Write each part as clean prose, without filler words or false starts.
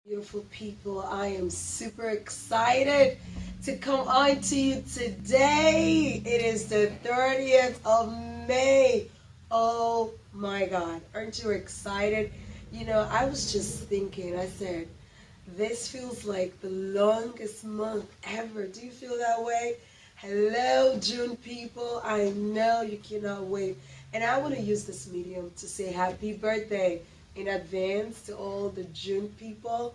Beautiful people, I am super excited to come on to you today. It is the 30th of May. Oh my God, aren't you excited? I was just thinking, I said, this feels like the longest month ever. Do you feel that way? Hello, June people. I know you cannot wait. And I want to use this medium to say happy birthday in advance to all the June people.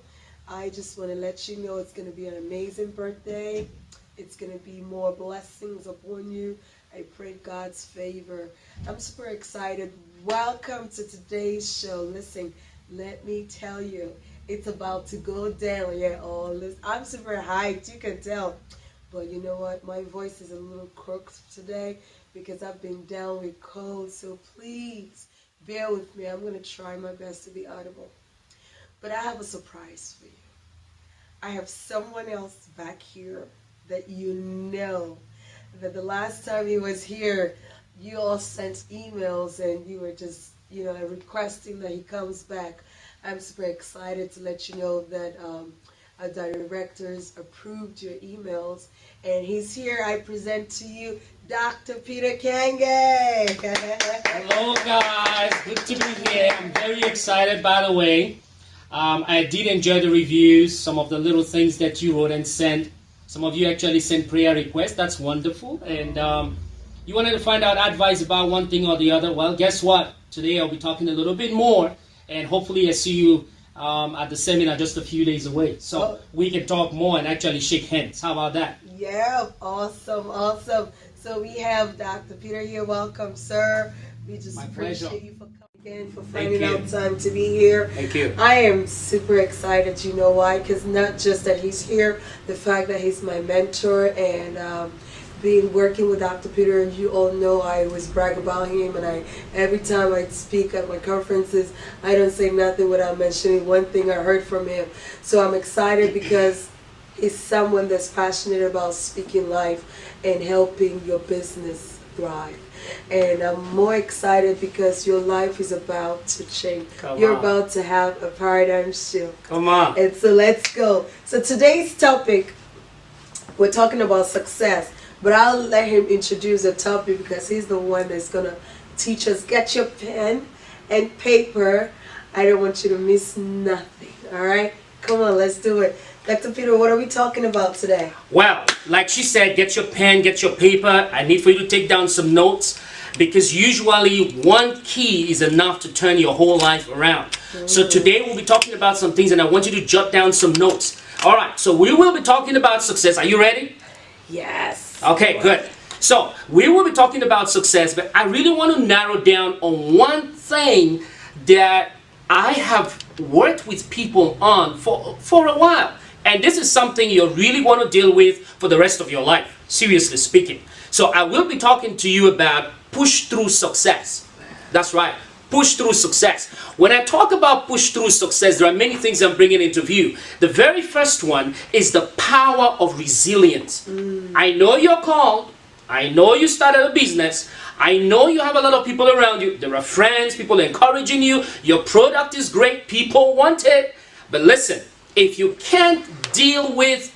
I just want to let you know it's going to be an amazing birthday. It's going to be more blessings upon you. I pray God's favor. I'm super excited. Welcome to today's show. Listen, let me tell you, it's about to go down. Yeah, oh, listen, I'm super hyped. You can tell. But you know what? My voice is a little crooked today because I've been down with cold. So please bear with me. I'm going to try my best to be audible. But I have a surprise for you. I have someone else back here that you know that the last time he was here, you all sent emails and you were just, requesting that he comes back. I'm super excited to let you know that our directors approved your emails and he's here. I present to you Dr. Peter Kange. Hello guys, good to be here. I'm very excited by the way. I did enjoy the reviews, some of the little things that you wrote and sent. Some of you actually sent prayer requests. That's wonderful. And you wanted to find out advice about one thing or the other. Well, guess what? Today I'll be talking a little bit more. And hopefully I see you at the seminar just a few days away. So we can talk more and actually shake hands. How about that? Yeah, awesome, awesome. So we have Dr. Peter here. Welcome, sir. We just appreciate you for coming again, for finding out time to be here. Thank you. I am super excited. You know why? Because not just that he's here, the fact that he's my mentor and being working with Dr. Peter, you all know I always brag about him, and every time I speak at my conferences, I don't say nothing without mentioning one thing I heard from him. So I'm excited because he's someone that's passionate about speaking life and helping your business thrive. And I'm more excited because your life is about to change. You're about to have a paradigm shift. Come on. And so let's go. So today's topic, we're talking about success. But I'll let him introduce the topic because he's the one that's going to teach us. Get your pen and paper. I don't want you to miss nothing. All right? Come on, let's do it. Dr. Peter, what are we talking about today? Well, like she said, get your pen, get your paper. I need for you to take down some notes because usually one key is enough to turn your whole life around. So today we'll be talking about some things and I want you to jot down some notes. All right, so we will be talking about success. Are you ready? Yes. Okay, good. So we will be talking about success, but I really want to narrow down on one thing that I have worked with people on for a while. And this is something you really want to deal with for the rest of your life, seriously speaking. So I will be talking to you about push through success. That's right. Push through success. When I talk about push through success, there are many things I'm bringing into view. The very first one is the power of resilience. I know you're called. I know you started a business. I know you have a lot of people around you. There are friends, people encouraging you. Your product is great. People want it. But listen, if you can't deal with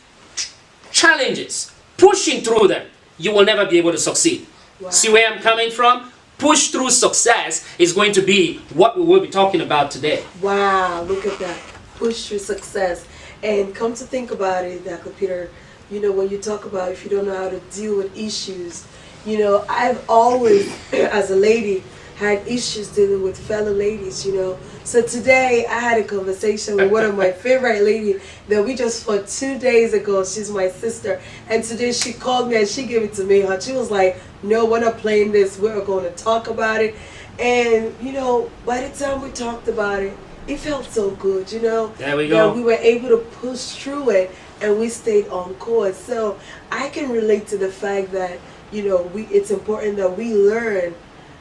challenges, pushing through them, you will never be able to succeed. Wow. See where I'm coming from? Push through success is going to be what we will be talking about today. Wow, look at that. Push through success. And come to think about it, Dr. Peter, when you talk about if you don't know how to deal with issues, I've always, as a lady, had issues dealing with fellow ladies, So today I had a conversation with one of my favorite ladies that we just fought 2 days ago. She's my sister. And today she called me and she gave it to me. She was like, no, we're not playing this. We're going to talk about it. And, by the time we talked about it, it felt so good, There we go. That we were able to push through it and we stayed on course. So I can relate to the fact that, it's important that we learn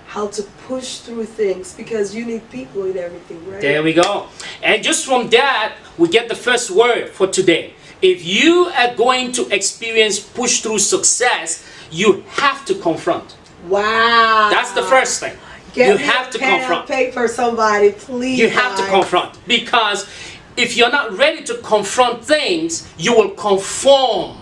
how to push through things because you need people in everything, right? There we go. And just from that, we get the first word for today. If you are going to experience push through success, you have to confront. Wow. That's the first thing. You have to confront. Paper, somebody, please. You have to confront because If you're not ready to confront things, you will conform.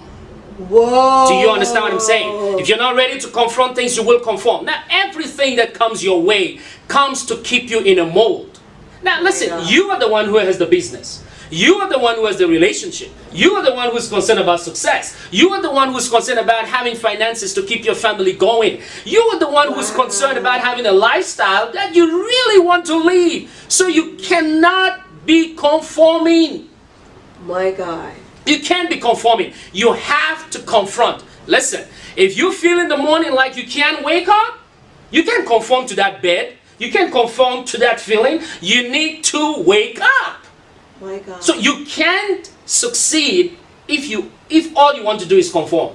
Whoa. Do you understand what I'm saying? If you're not ready to confront things, you will conform. Now, everything that comes your way comes to keep you in a mold. Now, listen, you are the one who has the business. You are the one who has the relationship. You are the one who's concerned about success. You are the one who's concerned about having finances to keep your family going. You are the one who's concerned about having a lifestyle that you really want to live. So you cannot be conforming. My God. You can't be conforming. You have to confront. Listen, if you feel in the morning like you can't wake up, you can't conform to that bed. You can't conform to that feeling. You need to wake up. My God. So you can't succeed if all you want to do is conform.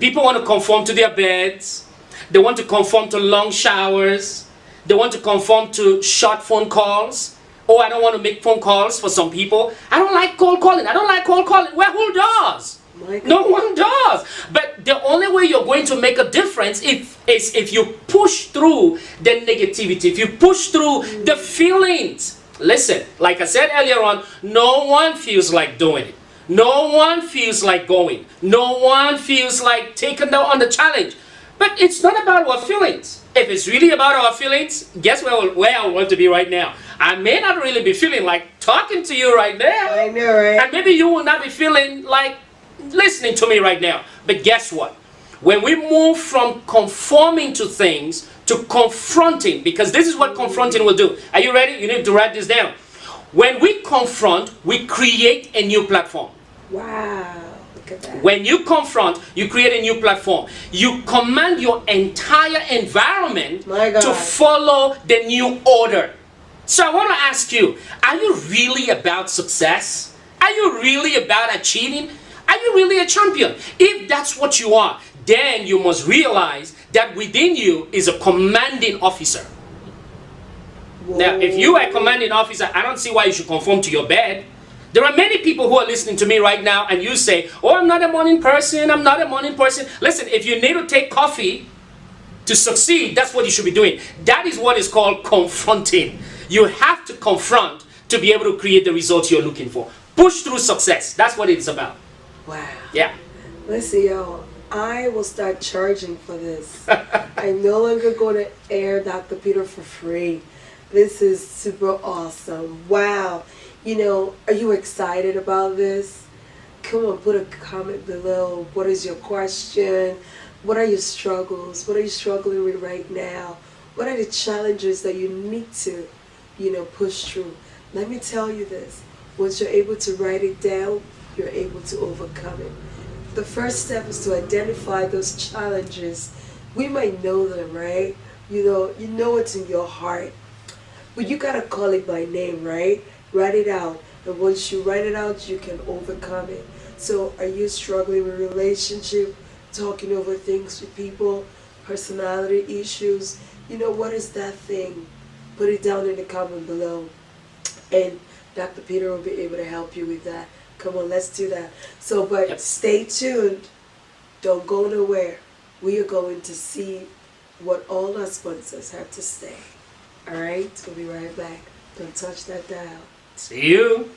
People want to conform to their beds. They want to conform to long showers. They want to conform to short phone calls. Oh, I don't want to make phone calls for some people. I don't like cold calling. I don't like cold calling. Well, who does? No one does. But the only way you're going to make a difference is if you push through the negativity, if you push through the feelings. Listen, like I said earlier on, no one feels like doing it. No one feels like going. No one feels like taking on the challenge. But it's not about our feelings. If it's really about our feelings, guess where I want to be right now. I may not really be feeling like talking to you right now. I know, right? And maybe you will not be feeling like listening to me right now. But guess what? When we move from conforming to things to confronting, because this is what confronting will do. Are you ready? You need to write this down. When we confront, we create a new platform. Wow. Look at that. When you confront, you create a new platform. You command your entire environment to follow the new order. So I want to ask you, are you really about success? Are you really about achieving? Are you really a champion? If that's what you are, then you must realize that within you is a commanding officer. Whoa. Now, if you are a commanding officer, I don't see why you should conform to your bed. There are many people who are listening to me right now and you say, oh, I'm not a morning person, I'm not a morning person. Listen, if you need to take coffee to succeed, that's what you should be doing. That is what is called confronting. You have to confront to be able to create the results you're looking for. Push through success. That's what it's about. Wow. Yeah. Listen, y'all, I will start charging for this. I'm no longer going to air Dr. Peter for free. This is super awesome. Wow. You know, are you excited about this? Come on, put a comment below. What is your question? What are your struggles? What are you struggling with right now? What are the challenges that you need to, push through? Let me tell you this. Once you're able to write it down, you're able to overcome it. The first step is to identify those challenges. We might know them, right? You know it's in your heart. But you gotta call it by name, right? Write it out. And once you write it out, you can overcome it. So are you struggling with relationship, talking over things with people, personality issues? What is that thing? Put it down in the comment below. And Dr. Peter will be able to help you with that. Come on, let's do that. So, but stay tuned. Don't go nowhere. We are going to see what all our sponsors have to say. All right? We'll be right back. Don't touch that dial. See you.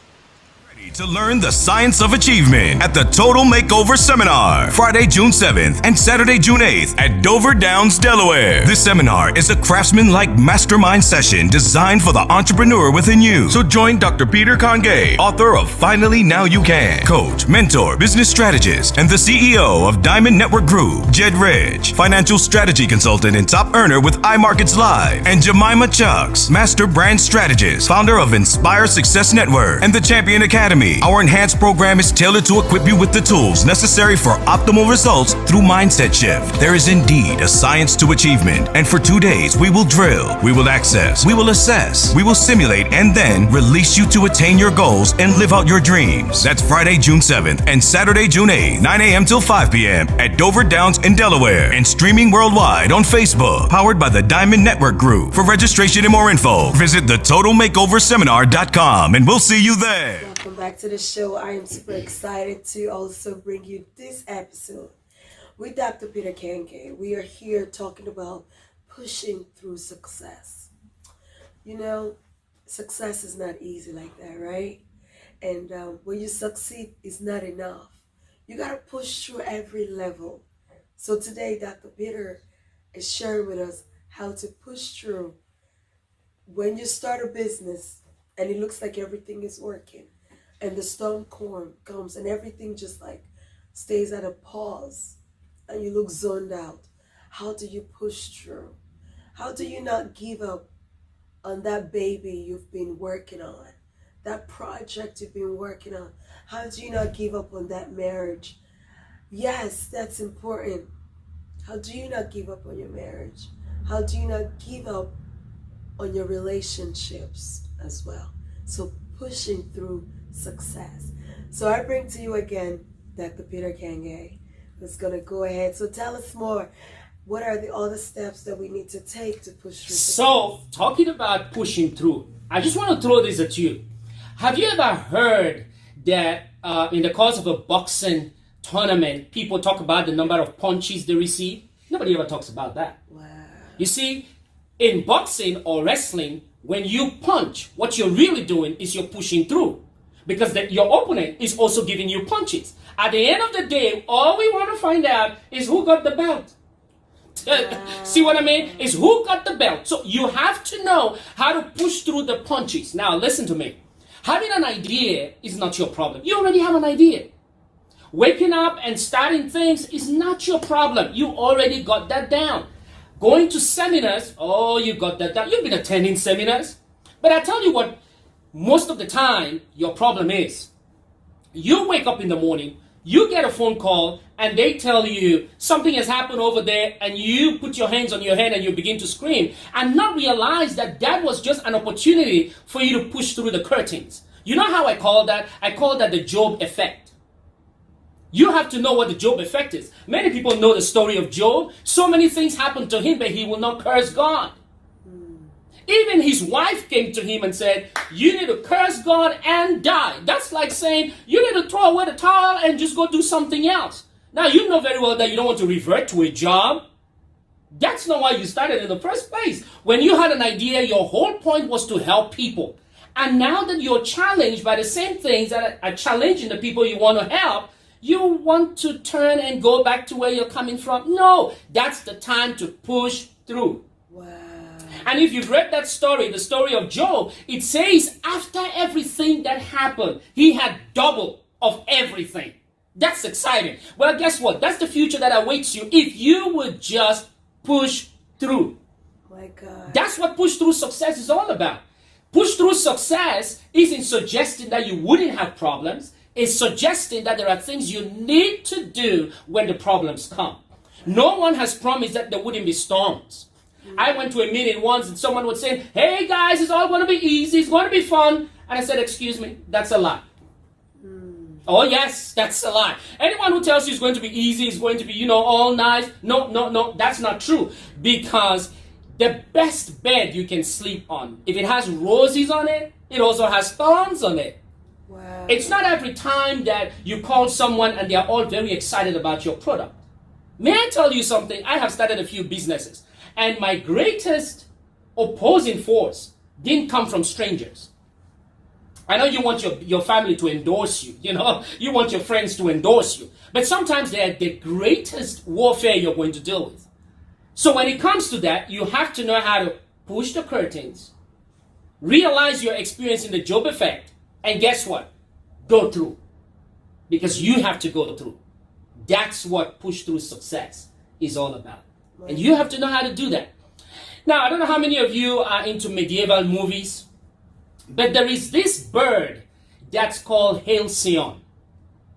To learn the science of achievement at the Total Makeover Seminar, Friday, June 7th and Saturday, June 8th at Dover Downs, Delaware. This seminar is a craftsman-like mastermind session designed for the entrepreneur within you. So join Dr. Peter Kange, author of Finally Now You Can, coach, mentor, business strategist, and the CEO of Diamond Network Group, Jed Ridge, financial strategy consultant and top earner with iMarkets Live, and Jemima Chucks, master brand strategist, founder of Inspire Success Network and the Champion Academy. Our enhanced program is tailored to equip you with the tools necessary for optimal results through mindset shift. There is indeed a science to achievement, and for 2 days we will drill, we will access, we will assess, we will simulate, and then release you to attain your goals and live out your dreams. That's Friday, June 7th and Saturday, June 8th, 9 a.m. till 5 p.m. at Dover Downs in Delaware, and streaming worldwide on Facebook, powered by the Diamond Network Group. For registration and more info, visit thetotalmakeoverseminar.com, and we'll see you there. Welcome back to the show. I am super excited to also bring you this episode with Dr. Peter Kange. We are here talking about pushing through success. success is not easy like that, right? And when you succeed, it's not enough. You got to push through every level. So today, Dr. Peter is sharing with us how to push through when you start a business and it looks like everything is working and the comes and everything just like stays at a pause and you look zoned out. How do you push through? How do you not give up on that baby you've been working on, that project you've been working on? How do you not give up on that marriage? Yes, that's important. How do you not give up on your marriage? How do you not give up on your relationships as well? So pushing through success. So I bring to you again Dr. Peter Kange, who's going to go ahead. So tell us more. What are the other steps that we need to take to push through success? So, talking about pushing through, I just want to throw this at you. Have you ever heard that in the course of a boxing tournament, people talk about the number of punches they receive? Nobody ever talks about that. Wow. You see, in boxing or wrestling, when you punch, what you're really doing is you're pushing through, because your opponent is also giving you punches. At the end of the day, all we want to find out is who got the belt. See what I mean? Is who got the belt. So you have to know how to push through the punches. Now listen to me. Having an idea is not your problem. You already have an idea. Waking up and starting things is not your problem. You already got that down. Going to seminars, oh, you got that down. You've been attending seminars. But I tell you what, most of the time, your problem is, you wake up in the morning, you get a phone call, and they tell you something has happened over there, and you put your hands on your head and you begin to scream, and not realize that that was just an opportunity for you to push through the curtains. You know how I call that? I call that the Job effect. You have to know what the Job effect is. Many people know the story of Job. So many things happened to him, but he will not curse God. Even his wife came to him and said, you need to curse God and die. That's like saying, you need to throw away the towel and just go do something else. Now, you know very well that you don't want to revert to a job. That's not why you started in the first place. When you had an idea, your whole point was to help people. And now that you're challenged by the same things that are challenging the people you want to help, you want to turn and go back to where you're coming from. No, that's the time to push through. Wow. And if you've read that story, the story of Job, it says after everything that happened, he had double of everything. That's exciting. Well, guess what? That's the future that awaits you if you would just push through. My God. That's what push through success is all about. Push through success isn't suggesting that you wouldn't have problems. It's suggesting that there are things you need to do when the problems come. No one has promised that there wouldn't be storms. I went to a meeting once and someone was saying, hey guys, it's all going to be easy, it's going to be fun. And I said, excuse me, that's a lie. Oh yes, that's a lie. Anyone who tells you it's going to be easy, it's going to be, all nice. No, that's not true. Because the best bed you can sleep on, if it has roses on it, it also has thorns on it. Wow. It's not every time that you call someone and they are all very excited about your product. May I tell you something? I have started a few businesses. And my greatest opposing force didn't come from strangers. I know you want your family to endorse you, you want your friends to endorse you. But sometimes they are the greatest warfare you're going to deal with. So when it comes to that, you have to know how to push the curtains, realize you're experiencing the Job effect, and guess what? Go through. Because you have to go through. That's what push through success is all about. And you have to know how to do that. Now, I don't know how many of you are into medieval movies, but there is this bird that's called Halcyon.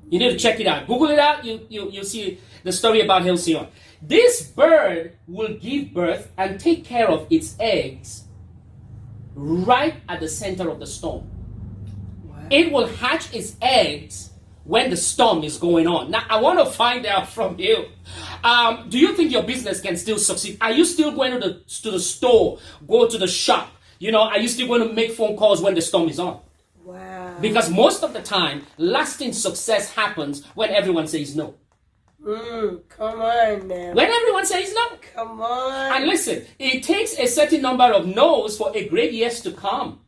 You need to check it out. Google it out. You'll see the story about Halcyon. This bird will give birth and take care of its eggs right at the center of the storm. Wow. It will hatch its eggs when the storm is going on. Now, I want to find out from you. Do you think your business can still succeed? Are you still going to the store, go to the shop? Are you still going to make phone calls when the storm is on? Wow. Because most of the time, lasting success happens when everyone says no. Come on now. When everyone says no. Come on. And listen, it takes a certain number of no's for a great yes to come.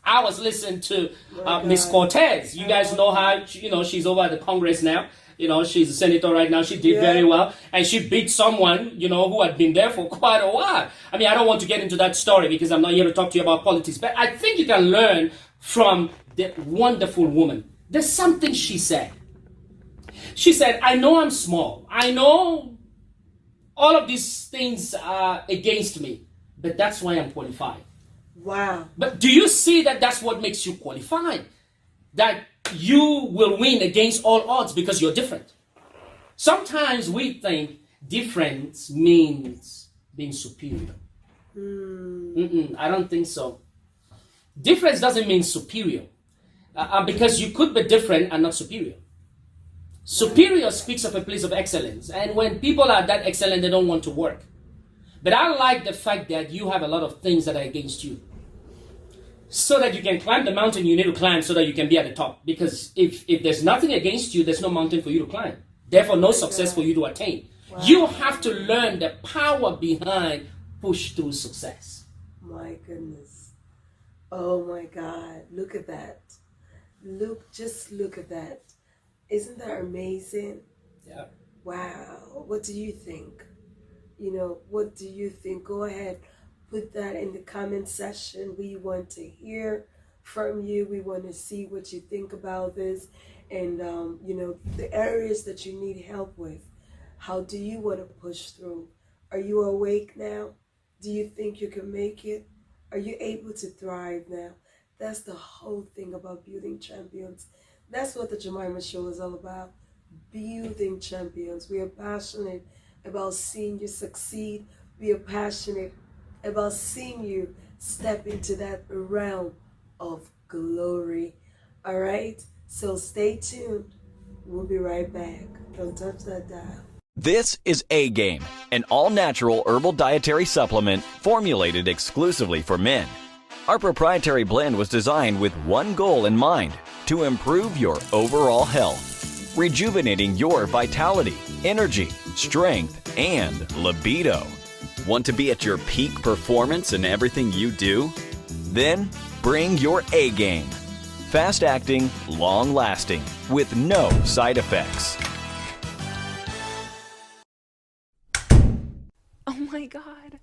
I was listening to My Miss God. Cortez. You guys know how, she's over at the Congress now. She's a senator right now. She did Yeah. very well. And she beat someone, who had been there for quite a while. I mean, I don't want to get into that story because I'm not here to talk to you about politics. But I think you can learn from that wonderful woman. There's something she said. She said, I know I'm small. I know all of these things are against me. But that's why I'm qualified. Wow. But do you see that that's what makes you qualified? That you will win against all odds because you're different. Sometimes we think difference means being superior. I don't think so. Difference doesn't mean superior. Because you could be different and not superior. Superior speaks of a place of excellence. And when people are that excellent, they don't want to work. But I like the fact that you have a lot of things that are against you. So that you can climb the mountain you need to climb so that you can be at the top. Because if there's nothing against you, there's no mountain for you to climb. Therefore, no success for you to attain. Wow. You have to learn the power behind push through success. My goodness. Oh my God. Look at that. Just look at that. Isn't that amazing? Yeah. Wow. What do you think? What do you think? Go ahead. Put that in the comment section. We want to hear from you. We want to see what you think about this. And, the areas that you need help with. How do you want to push through? Are you awake now? Do you think you can make it? Are you able to thrive now? That's the whole thing about building champions. That's what the Jemima Show is all about. Building champions. We are passionate about seeing you succeed. We are passionate about seeing you step into that realm of glory. All right? So stay tuned. We'll be right back. Don't touch that dial. This is A-Game, an all-natural herbal dietary supplement formulated exclusively for men. Our proprietary blend was designed with one goal in mind: to improve your overall health, rejuvenating your vitality, energy, strength, and libido. Want to be at your peak performance in everything you do? Then bring your A-Game. Fast-acting, long-lasting, with no side effects. Oh my God.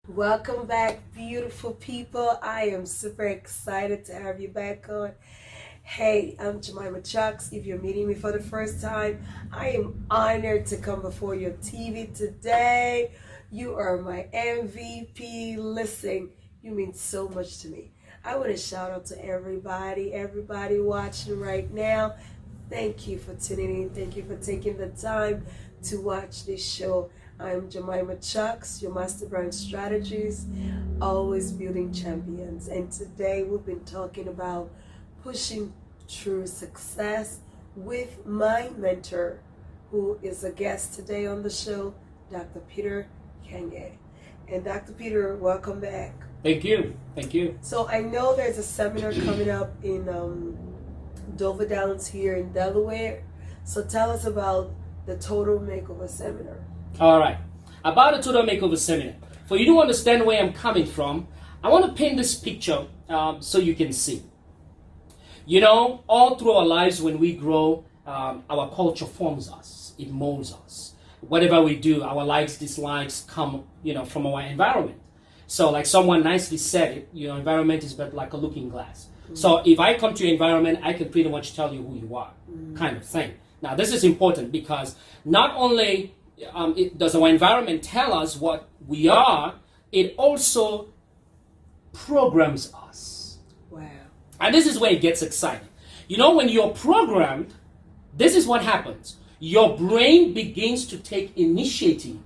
Welcome back, beautiful people. I am super excited to have you back on. Hey, I'm Jemima Chucks. If you're meeting me for the first time, I am honored to come before your TV today. You are my MVP. Listen, you mean so much to me. I want to shout out to everybody watching right now. Thank you for tuning in. Thank you for taking the time to watch this show. I'm Jemima Chucks, your Master Brand Strategist, always building champions. And today we've been talking about pushing through success with my mentor, who is a guest today on the show, Dr. Peter Kange. And Dr. Peter, welcome back. Thank you. Thank you. So I know there's a seminar coming up in Dover Downs here in Delaware. So tell us about the Total Makeover Seminar. All right. About the Total Makeover Seminar. For you to understand where I'm coming from, I want to paint this picture so you can see. All through our lives when we grow, our culture forms us. It molds us. Whatever we do, our likes, dislikes come, from our environment. So like someone nicely said it, environment is but like a looking glass. Mm-hmm. So if I come to your environment, I can pretty much tell you who you are, kind of thing. Now this is important because not only does our environment tell us what we are, it also programs us. Wow. And this is where it gets exciting. When you're programmed, this is what happens. Your brain begins to take initiative.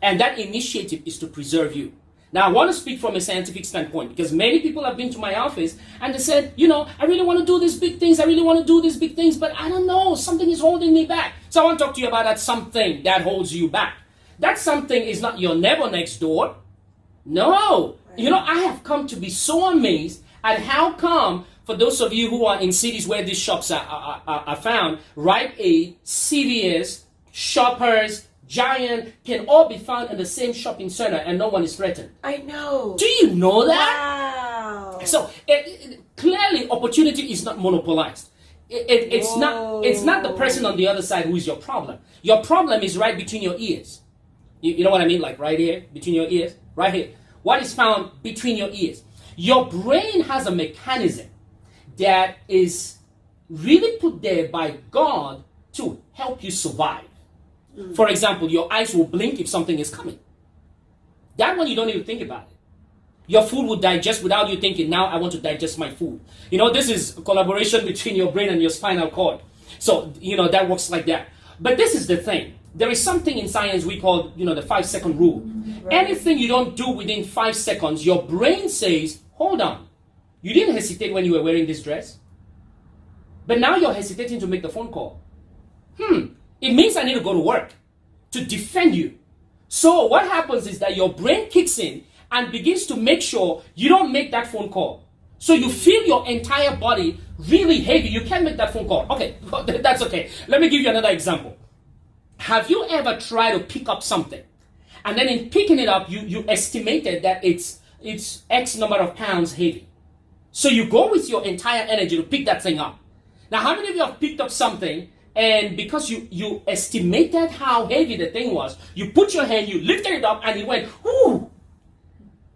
And that initiative is to preserve you. Now, I want to speak from a scientific standpoint because many people have been to my office and they said, I really want to do these big things. I really want to do these big things, but I don't know. Something is holding me back. So I want to talk to you about that something that holds you back. That something is not your neighbor next door. No. I have come to be so amazed at how come, for those of you who are in cities where these shops are found, Rite Aid, CVS, Shoppers, giant can all be found in the same shopping center and no one is threatened. I know. Do you know that? Wow. So clearly, opportunity is not monopolized. It's not the person on the other side who is your problem. Your problem is right between your ears. You know what I mean? Like right here, between your ears, right here. What is found between your ears? Your brain has a mechanism that is really put there by God to help you survive. For example, your eyes will blink if something is coming. That one you don't even think about it. Your food will digest without you thinking, now I want to digest my food. You know, this is a collaboration between your brain and your spinal cord. So, you know, that works like that. But this is the thing. There is something in science we call, you know, the 5-second rule. Right. Anything you don't do within 5 seconds, your brain says, hold on. You didn't hesitate when you were wearing this dress. But now you're hesitating to make the phone call. It means I need to go to work to defend you. So what happens is that your brain kicks in and begins to make sure you don't make that phone call. So you feel your entire body really heavy. You can't make that phone call. Okay, that's okay. Let me give you another example. Have you ever tried to pick up something? And then in picking it up, you estimated that it's X number of pounds heavy. So you go with your entire energy to pick that thing up. Now, how many of you have picked up something and because you estimated how heavy the thing was, you put your hand, you lifted it up and it went, whoo!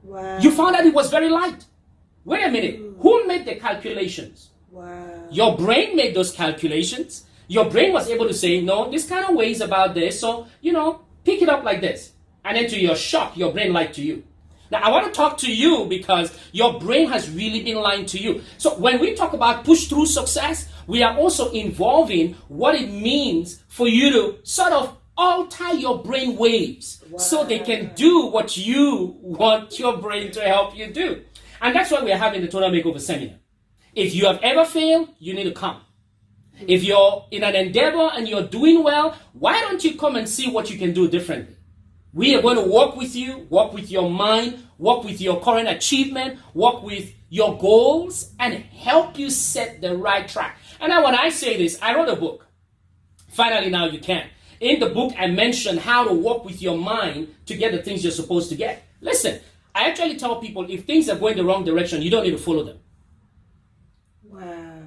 Wow. You found out it was very light. Wait a minute. Who made the calculations? Wow. Your brain made those calculations. Your brain was able to say, no, this kind of weighs about this, so, you know, pick it up like this. And then to your shock, your brain lied to you. Now, I want to talk to you because your brain has really been lying to you. So when we talk about push-through success, we are also involving what it means for you to sort of alter your brain waves so they can do what you want your brain to help you do. And that's why we are having the Total Makeover Seminar. If you have ever failed, you need to come. If you're in an endeavor and you're doing well, why don't you come and see what you can do differently? We are going to work with you, work with your mind, work with your current achievement, work with your goals, and help you set the right track. And now when I say this, I wrote a book. Finally Now You Can. In the book, I mentioned how to work with your mind to get the things you're supposed to get. Listen, I actually tell people if things are going the wrong direction, you don't need to follow them. Wow.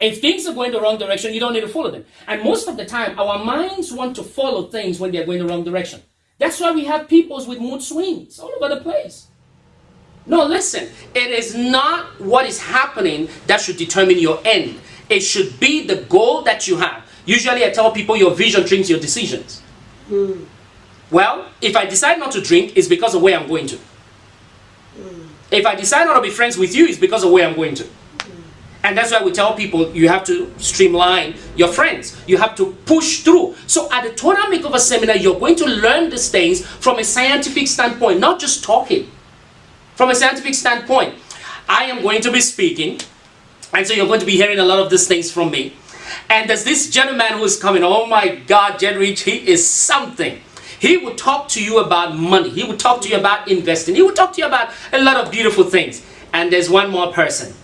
If things are going the wrong direction, you don't need to follow them. And most of the time, our minds want to follow things when they're going the wrong direction. That's why we have people with mood swings all over the place. No, listen, it is not what is happening that should determine your end. It should be the goal that you have. Usually I tell people your vision drinks your decisions. Well, if I decide not to drink, it's because of where I'm going to. If I decide not to be friends with you, it's because of where I'm going to. And that's why we tell people you have to streamline your friends. You have to push through. So at the Total Makeover Seminar, you're going to learn these things from a scientific standpoint, not just talking. From a scientific standpoint, I am going to be speaking. And so you're going to be hearing a lot of these things from me. And there's this gentleman who is coming. Oh my God, Jen Rich, he is something. He would talk to you about money. He would talk to you about investing. He would talk to you about a lot of beautiful things. And there's one more person.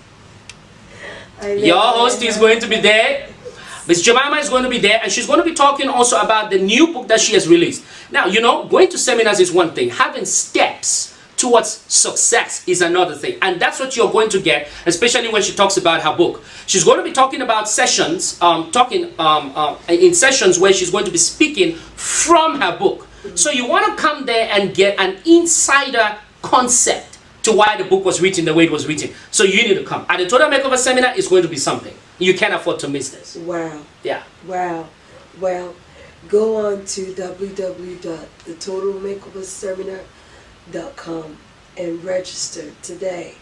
Your host is going to be there. Miss Jemima is going to be there, and she's going to be talking also about the new book that she has released. Now, you know, going to seminars is one thing. Having steps towards success is another thing. And that's what you're going to get, especially when she talks about her book. She's going to be talking about sessions, in sessions where she's going to be speaking from her book. So you want to come there and get an insider concept to why the book was written the way it was written. So you need to come. At the Total Makeover Seminar, it's going to be something. You can't afford to miss this. Wow. Yeah. Wow. Well, go on to www.thetotalmakeoverseminar.com and register today.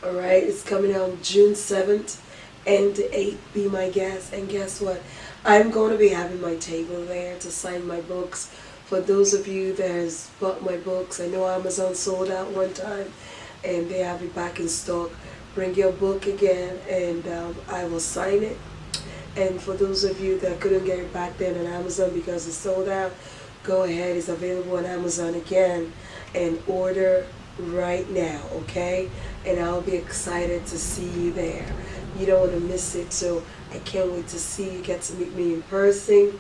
All right? It's coming out June 7th and 8th. Be my guest. And guess what? I'm going to be having my table there to sign my books. For those of you that has bought my books, I know Amazon sold out one time, and they have it back in stock. Bring your book again, and I will sign it. And for those of you that couldn't get it back then on Amazon because it's sold out, go ahead. It's available on Amazon again, and order right now, okay? And I'll be excited to see you there. You don't want to miss it, so I can't wait to see you, get to meet me in person.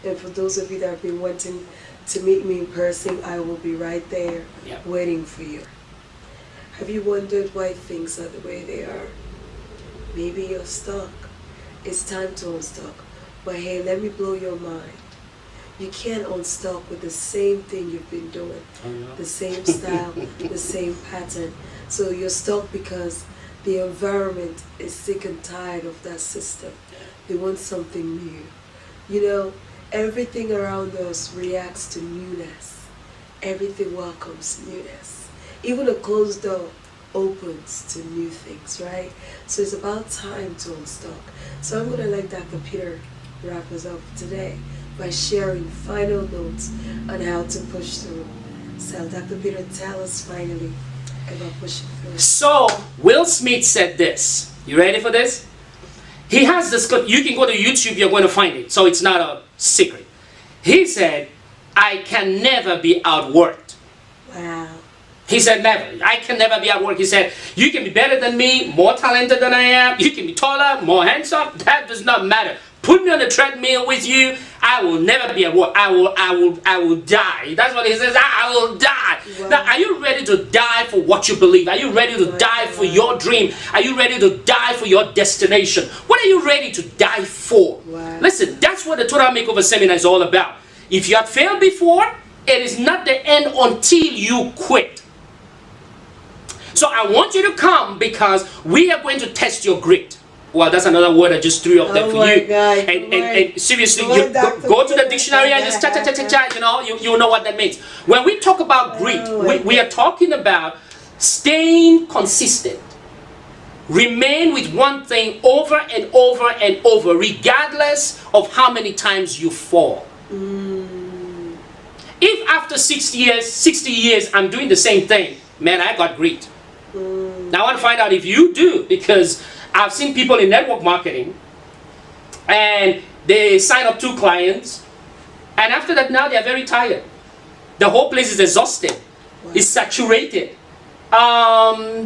And for those of you that have been wanting to meet me in person, I will be right there waiting for you. Have you wondered why things are the way they are? Maybe you're stuck. It's time to unstuck. But hey, let me blow your mind. You can't unstuck with the same thing you've been doing. The same style, the same pattern. So you're stuck because the environment is sick and tired of that system. They want something new. You know, everything around us reacts to newness. Everything welcomes newness. Even a closed door opens to new things, right? So it's about time to unstuck. So I'm going to let Dr. Peter wrap us up today by sharing final notes on how to push through. So Dr. Peter, tell us finally about pushing through. So Will Smith said this. You ready for this? He has this clip. You can go to YouTube, you're going to find it. So it's not a secret. He said, I can never be outworked. Wow. He said never. I can never be outworked. He said, you can be better than me, more talented than I am. You can be taller, more handsome. That does not matter. Put me on the treadmill with you. I will never be at work. I will die. That's what he says. I will die. Wow. Now, are you ready to die for what you believe? Are you ready to die for your dream? Are you ready to die for your destination? What are you ready to die for? Wow. Listen, that's what the Total Makeover Seminar is all about. If you have failed before, it is not the end until you quit. So I want you to come because we are going to test your grit. Well, that's another word I just threw up there for you. God, and seriously, you go to the dictionary and just you know, you know what that means. When we talk about grit, we are talking about staying consistent. Remain with one thing over and over and over, regardless of how many times you fall. If after 60 years, I'm doing the same thing, man, I got grit. Now I want to find out if you do, because I've seen people in network marketing and they sign up 2 clients and after that now they're very tired. The whole place is exhausted. Wow. It's saturated.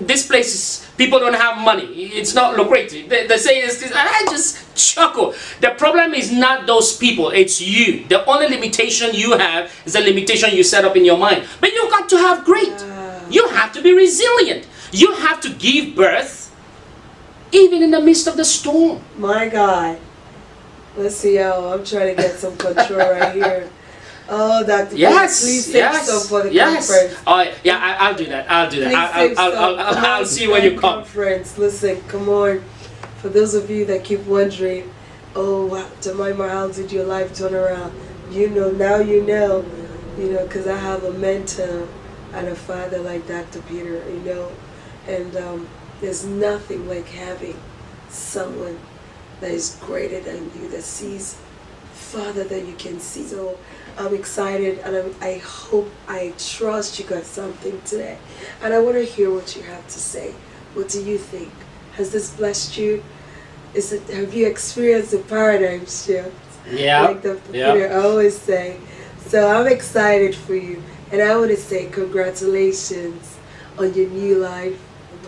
This place is, people don't have money. It's not lucrative. They say it's this. I just chuckle. The problem is not those people. It's you. The only limitation you have is the limitation you set up in your mind. But you got to have grit. You have to be resilient. You have to give birth even in the midst of the storm. My God. Let's see, I'm trying to get some control right here. Oh, Dr. Yes, please take some for the conference. Oh, yeah, I'll do that. I'll do that. I'll see when you come. Conference. Listen, come on. For those of you that keep wondering, oh, wow, Jemima, how did your life turn around? You know, now you know, because I have a mentor and a father like Dr. Peter, and there's nothing like having someone that is greater than you, that sees farther than you can see. So I'm excited, and I hope, I trust you got something today. And I want to hear what you have to say. What do you think? Has this blessed you? Have you experienced the paradigm shift? Yeah. Like Dr. Peter always say. So I'm excited for you. And I want to say congratulations on your new life,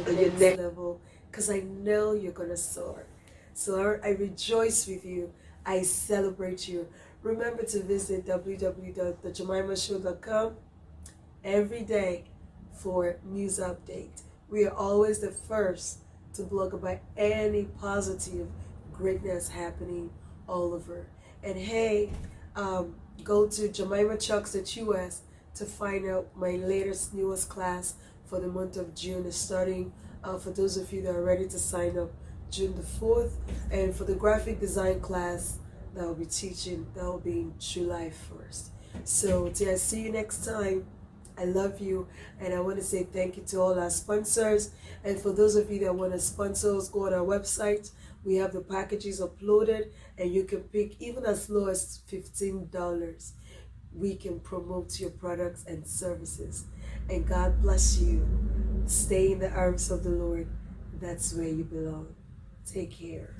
on your next level, because I know you're going to soar. So I rejoice with you. I celebrate you. Remember to visit www.thejemimashow.com every day for news update. We are always the first to blog about any positive greatness happening all over. And hey, go to JemimaChucks.us to find out my latest, newest class for the month of June. Is starting for those of you that are ready to sign up, June the 4th. And for the graphic design class that I'll be teaching, that will be in July 1st. So till I see you next time, I love you, and I want to say thank you to all our sponsors. And for those of you that want to sponsor us, go on our website. We have the packages uploaded, and you can pick even as low as $15. We can promote your products and services. And God bless you. Stay in the arms of the Lord. That's where you belong. Take care.